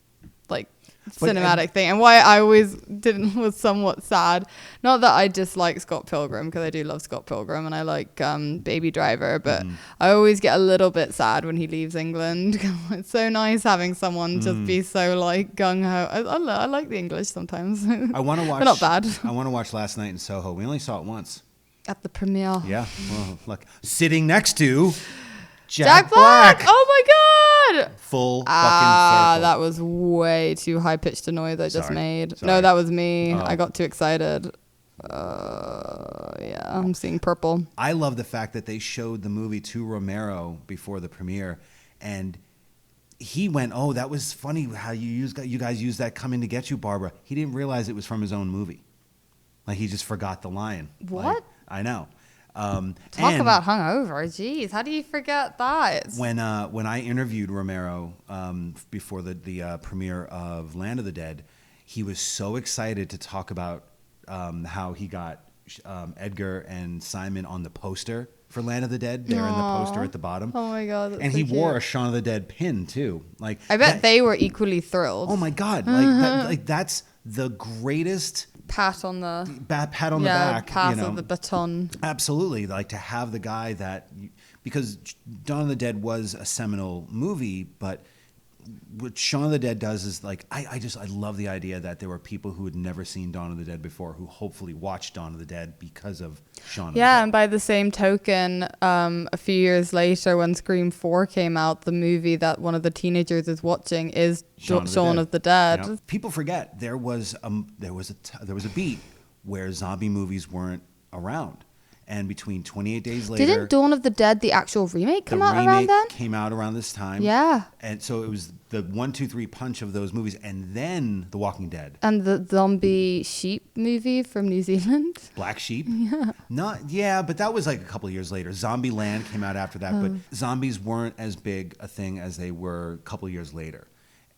like cinematic thing, and why I always was somewhat sad. Not that I dislike Scott Pilgrim, because I do love Scott Pilgrim and I like Baby Driver, but I always get a little bit sad when he leaves England. It's so nice having someone just be so like gung-ho. I like the English sometimes. I want to watch. They're not bad. I want to watch Last Night in Soho. We only saw it once at the premiere. Yeah, well, look, sitting next to Jack Black. Oh my god! Full fucking circle. That was way too high pitched a noise I just made. No, that was me. I got too excited. I'm seeing purple. I love the fact that they showed the movie to Romero before the premiere, and he went, "Oh, that was funny how you guys used that Coming to Get You, Barbara." He didn't realize it was from his own movie. Like he just forgot the line. What? Like, I know. Talk about hungover. Jeez, how do you forget that? When I interviewed Romero before the premiere of Land of the Dead, he was so excited to talk about how he got Edgar and Simon on the poster for Land of the Dead. They're in the poster at the bottom. Oh my god! And he wore a Shaun of the Dead pin too. Like I bet they were equally thrilled. Oh my god! Like that's the greatest. Pat on the back, pass of the baton. Absolutely, like to have the guy that, because Dawn of the Dead was a seminal movie, but what Shaun of the Dead does is like I love the idea that there were people who had never seen Dawn of the Dead before who hopefully watched Dawn of the Dead because of Shaun of the Dead. Yeah, and by the same token, a few years later when Scream 4 came out, the movie that one of the teenagers is watching is Shaun of the Dead. You know, people forget there was a beat where zombie movies weren't around. And between 28 Days Later... Didn't Dawn of the Dead, the actual remake, come out around then? The remake came out around this time. Yeah. And so it was the 1, 2, 3 punch of those movies. And then The Walking Dead. And the zombie sheep movie from New Zealand. Black Sheep? Yeah. But that was like a couple of years later. Zombieland came out after that. But zombies weren't as big a thing as they were a couple of years later.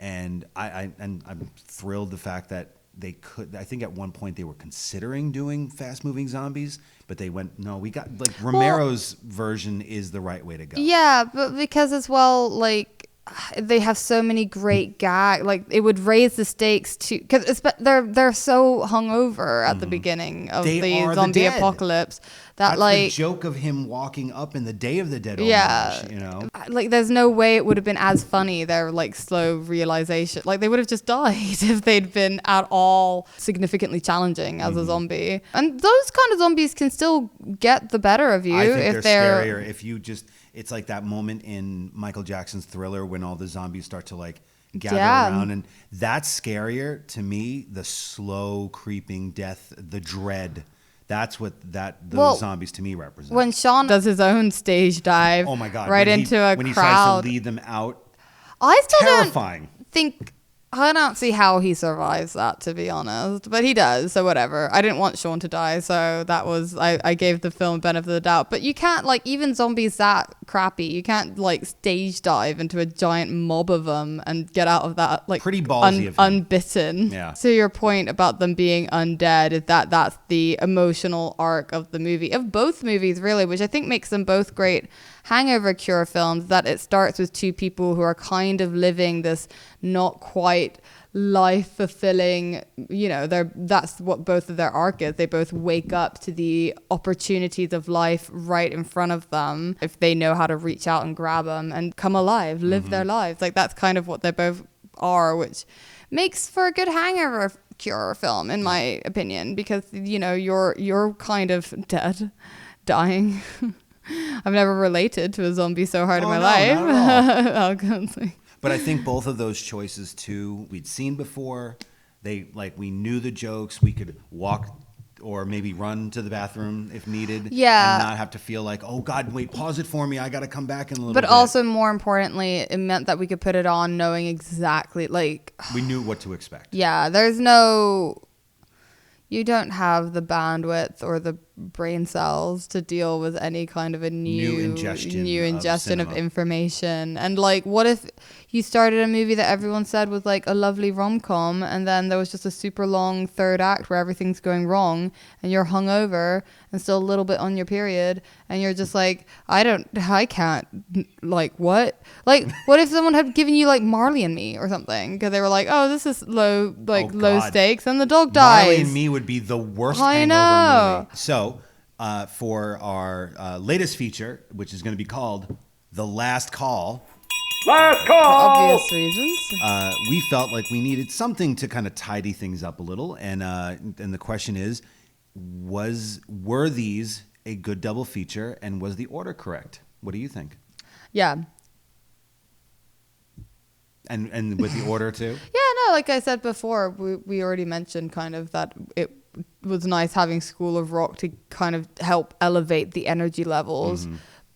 And I'm thrilled the fact that they could. I think at one point they were considering doing fast-moving zombies, but they went, no, we got like Romero's version is the right way to go. Yeah, but because as well, like they have so many great gags. Like it would raise the stakes too, because they're so hungover at the beginning of the zombie apocalypse that that's like the joke of him walking up in the Day of the Dead. Yeah, homage, you know, like there's no way it would have been as funny. Their like slow realization, like they would have just died if they'd been at all significantly challenging as a zombie. And those kind of zombies can still get the better of you I think if they're scarier if you just. It's like that moment in Michael Jackson's Thriller when all the zombies start to like gather around, and that's scarier to me. The slow creeping death, the dread. That's what those zombies to me represent. When Sean does his own stage dive, oh my god, right into a when crowd, he tries to lead them out, I still terrifying. I don't see how he survives that, to be honest, but he does, so whatever. I didn't want Sean to die, so that was I gave the film benefit of the doubt. But you can't, like, even zombies that crappy, you can't like stage dive into a giant mob of them and get out of that like pretty ballsy of him. Unbitten. Yeah. So your point about them being undead is that's the emotional arc of the movie, of both movies really, which I think makes them both great Hangover Cure films, that it starts with two people who are kind of living this not quite life fulfilling, you know, that's what both of their arc is. They both wake up to the opportunities of life right in front of them if they know how to reach out and grab them and come alive, live their lives. Like that's kind of what they both are, which makes for a good Hangover Cure film in my opinion, because you know you're kind of dead, dying. I've never related to a zombie so hard in my life. Not at all. But I think both of those choices too, we'd seen before. We knew the jokes. We could walk or maybe run to the bathroom if needed. Yeah. And not have to feel like, oh God, wait, pause it for me. I got to come back in a little bit. But also more importantly, it meant that we could put it on knowing exactly like. We knew what to expect. Yeah. You don't have the bandwidth or the brain cells to deal with any kind of a new ingestion of information. And like, what if you started a movie that everyone said was like a lovely rom-com, and then there was just a super long third act where everything's going wrong and you're hungover and still a little bit on your period, and you're just like, I can't, like, what? Like, what if someone had given you like Marley and Me or something, because they were like, oh, this is low stakes, and the dog dies. Marley and Me would be the worst I hangover know. movie. So, for our latest feature, which is going to be called The Last Call. Last call! For obvious reasons. We felt like we needed something to kind of tidy things up a little. And the question is, were these a good double feature, and was the order correct? What do you think? Yeah. And with the order too? Yeah, no, like I said before, we already mentioned kind of that it was nice having School of Rock to kind of help elevate the energy levels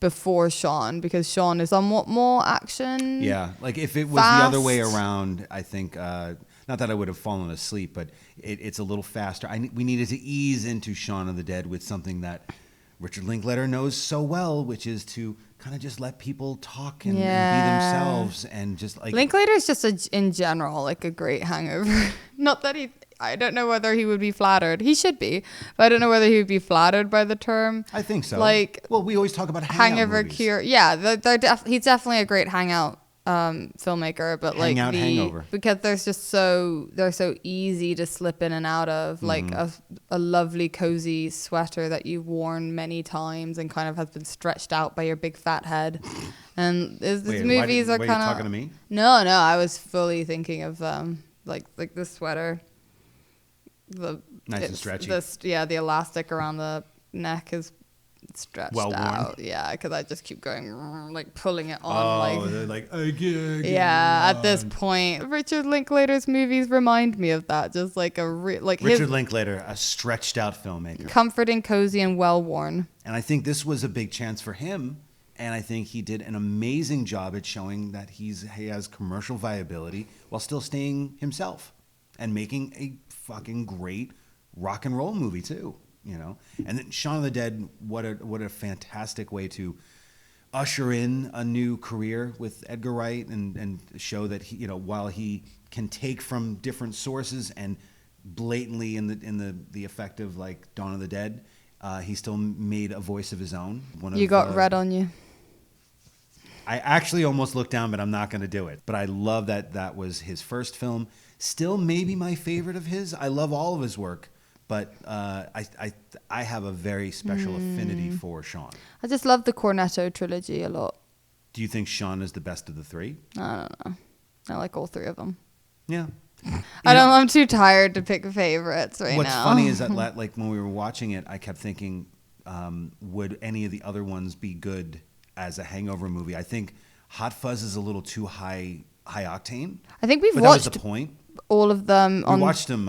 before Shaun, because Shaun is somewhat more action. Yeah, like if it was the other way around, I think, not that I would have fallen asleep, but it's a little faster. We needed to ease into Shaun of the Dead with something that Richard Linklater knows so well, which is to kind of just let people talk and be themselves, and just like Linklater is just in general like a great hangover. Not that I don't know whether he would be flattered. He should be, but I don't know whether he would be flattered by the term. I think so. Like, well, we always talk about Hangover movies. Cure. Yeah, he's definitely a great hangout filmmaker, but like hangover, because they're so easy to slip in and out of, like a lovely cozy sweater that you've worn many times and kind of has been stretched out by your big fat head. And these movies are kind of. You talking to me? No, I was fully thinking of like this sweater. Nice and stretchy. The elastic around the neck is stretched well-worn. out. Yeah, because I just keep going, like pulling it on. Oh, they're like, again. Yeah, at this point, Richard Linklater's movies remind me of that. Just like Richard Linklater, a stretched out filmmaker. Comforting, cozy, and well-worn. And I think this was a big chance for him. And I think he did an amazing job at showing that he has commercial viability while still staying himself and making a fucking great rock and roll movie too, you know. And then Shaun of the Dead, what a fantastic way to usher in a new career with Edgar Wright and show that he, while he can take from different sources and blatantly in the effect of like Dawn of the Dead, he still made a voice of his own. You got red on you. I actually almost looked down, but I'm not going to do it. But I love that was his first film. Still maybe my favorite of his. I love all of his work, but I have a very special affinity for Shaun. I just love the Cornetto trilogy a lot. Do you think Shaun is the best of the three? I don't know. I like all three of them. Yeah. I'm too tired to pick favorites right now. What's funny is that like when we were watching it, I kept thinking, would any of the other ones be good as a hangover movie? I think Hot Fuzz is a little too high octane. I think we've watched that was the point. All of them on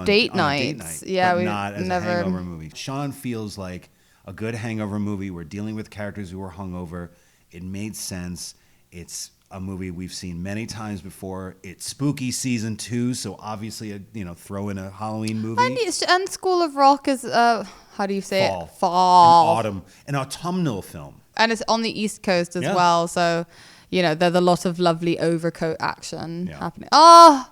date nights. Yeah, but we've not as never... a hangover movie. Shaun feels like a good hangover movie. We're dealing with characters who are hungover. It made sense. It's a movie we've seen many times before. It's spooky season 2, so obviously, throw in a Halloween movie. And School of Rock is, how do you say Fall. it? Fall. An autumnal film. And it's on the East Coast as well, so, there's a lot of lovely overcoat action happening. Oh!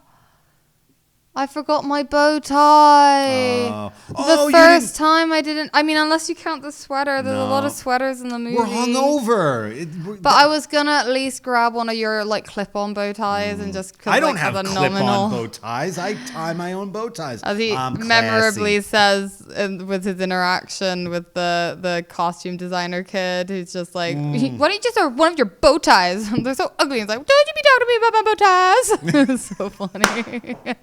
I forgot my bow tie. The first time I didn't. I mean, unless you count the sweater, there's a lot of sweaters in the movie. We're hungover. But I was gonna at least grab one of your like clip-on bow ties and just. I don't have clip-on bow ties. I tie my own bow ties. As he memorably says with his interaction with the costume designer kid, who's just like, "Why don't you just wear one of your bow ties? They're so ugly." He's like, "Don't you be talking to me about my bow ties?" It's so funny.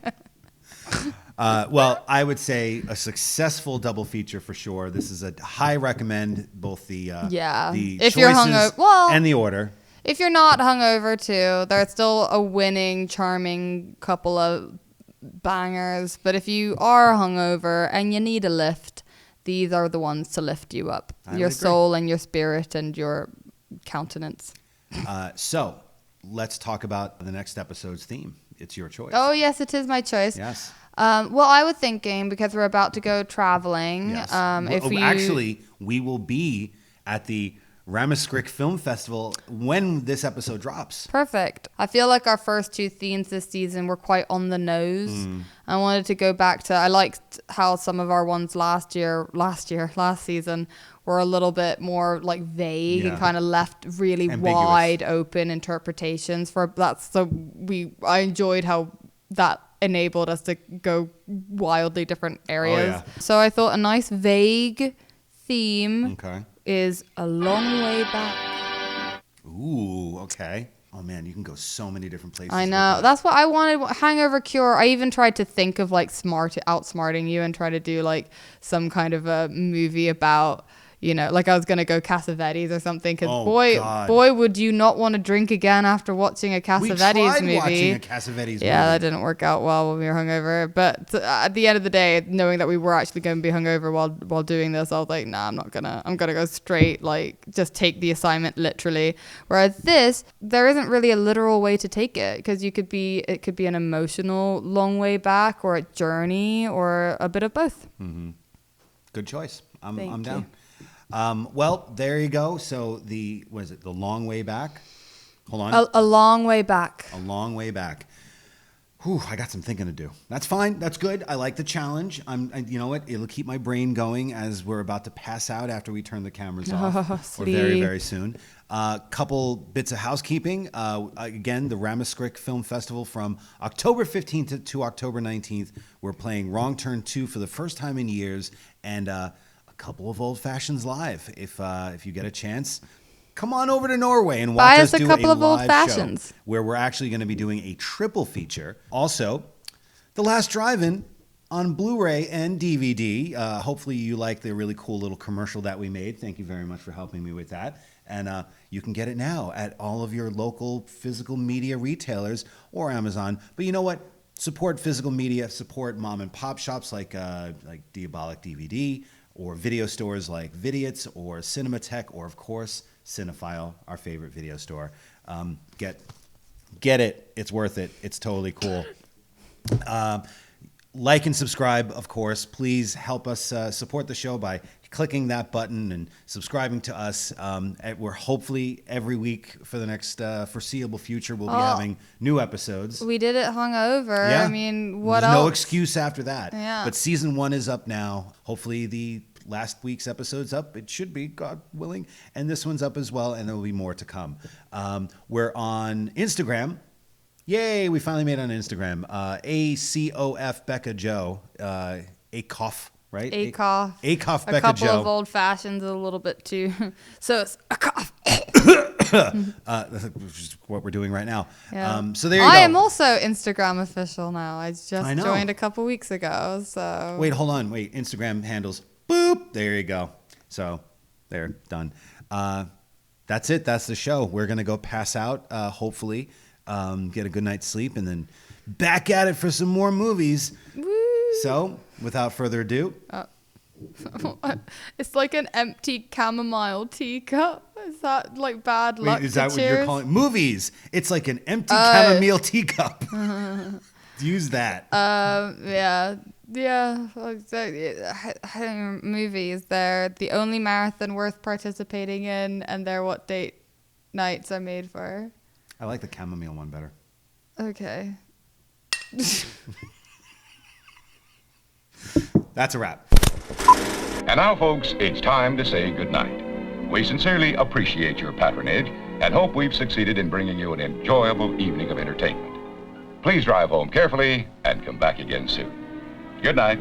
Well, I would say a successful double feature for sure. This is a high recommend, both the if choices you're hungover, and the order. If you're not hungover too, there's still a winning, charming couple of bangers. But if you are hungover and you need a lift, these are the ones to lift you up. Your soul and your spirit and your countenance. So let's talk about the next episode's theme. It's your choice. Oh, yes, it is my choice. Yes. Well, I was thinking, because we're about to go traveling. Yes. Actually, we will be at the Ramaskrik Film Festival when this episode drops. Perfect. I feel like our first two themes this season were quite on the nose. I wanted to go back to, I liked how some of our ones last season were a little bit more like vague and kind of left really ambiguous, wide open interpretations for that. So I enjoyed how that enabled us to go wildly different areas. So I thought a nice vague theme is A Long Way Back. Ooh, okay. Oh man, you can go so many different places. I know. That's what I wanted. Hangover Cure. I even tried to think of like outsmarting you and try to do like some kind of a movie about, like I was going to go Cassavetes or something. Because boy, would you not want to drink again after watching a Cassavetes movie. We tried watching a Cassavetes movie. Yeah, that didn't work out well when we were hungover. But at the end of the day, knowing that we were actually going to be hungover while doing this, I was like, nah, I'm going to go straight, like just take the assignment literally. Whereas this, there isn't really a literal way to take it, because it could be an emotional long way back, or a journey, or a bit of both. Mm-hmm. Good choice. I'm down. You. Well, there you go. So The Long Way Back? Hold on. A Long Way Back. A Long Way Back. Whew, I got some thinking to do. That's fine. That's good. I like the challenge. You know what? It'll keep my brain going as we're about to pass out after we turn the cameers off. Or very, very soon. Couple bits of housekeeping. Again, the Ramaskrik Film Festival from October 15th to October 19th. We're playing Wrong Turn 2 for the first time in years. And a couple of Old Fashions live. If you get a chance, come on over to Norway and watch us do a couple of Old Fashions, where we're actually going to be doing a triple feature. Also, The Last Drive-In on Blu-ray and DVD. Hopefully you like the really cool little commercial that we made. Thank you very much for helping me with that. And you can get it now at all of your local physical media retailers or Amazon. But you know what? Support physical media. Support mom and pop shops like Diabolic DVD, or video stores like Vidiots or Cinematheque, or of course Cinephile, our favorite video store. Get it. It's worth it. It's totally cool. Like and subscribe, of course. Please help us support the show by clicking that button and subscribing to us. We're hopefully every week for the next foreseeable future we'll be having new episodes. We did it hungover. Yeah. I mean, what There's else? no excuse after that. Yeah. But season 1 is up now. Hopefully the last week's episode's up. It should be, God willing. And this one's up as well, and there will be more to come. We're on Instagram. Yay, we finally made it on Instagram. ACOF Becca Joe. ACOF, right? ACOF. ACOF Becca Joe. A couple of old fashions, a little bit too. So it's a cough. Which is what we're doing right now. Yeah. So there you go. I am also Instagram official now. I just know. joined a couple weeks ago. So Wait, hold on. Wait, Instagram handles. Boop. There you go. So there, done. That's it. That's the show. We're going to go pass out, hopefully, get a good night's sleep, and then back at it for some more movies. Woo. So without further ado. It's like an empty chamomile teacup. Is that like bad luck? Wait, is that to what you're cheers? calling Movies? It's like an empty chamomile teacup. Use that. Yeah. Movies. They're the only marathon worth participating in, and they're what date nights are made for. I like the chamomile one better. Okay. That's a wrap. And now, folks, it's time to say goodnight. We sincerely appreciate your patronage and hope we've succeeded in bringing you an enjoyable evening of entertainment. Please drive home carefully and come back again soon. Good night.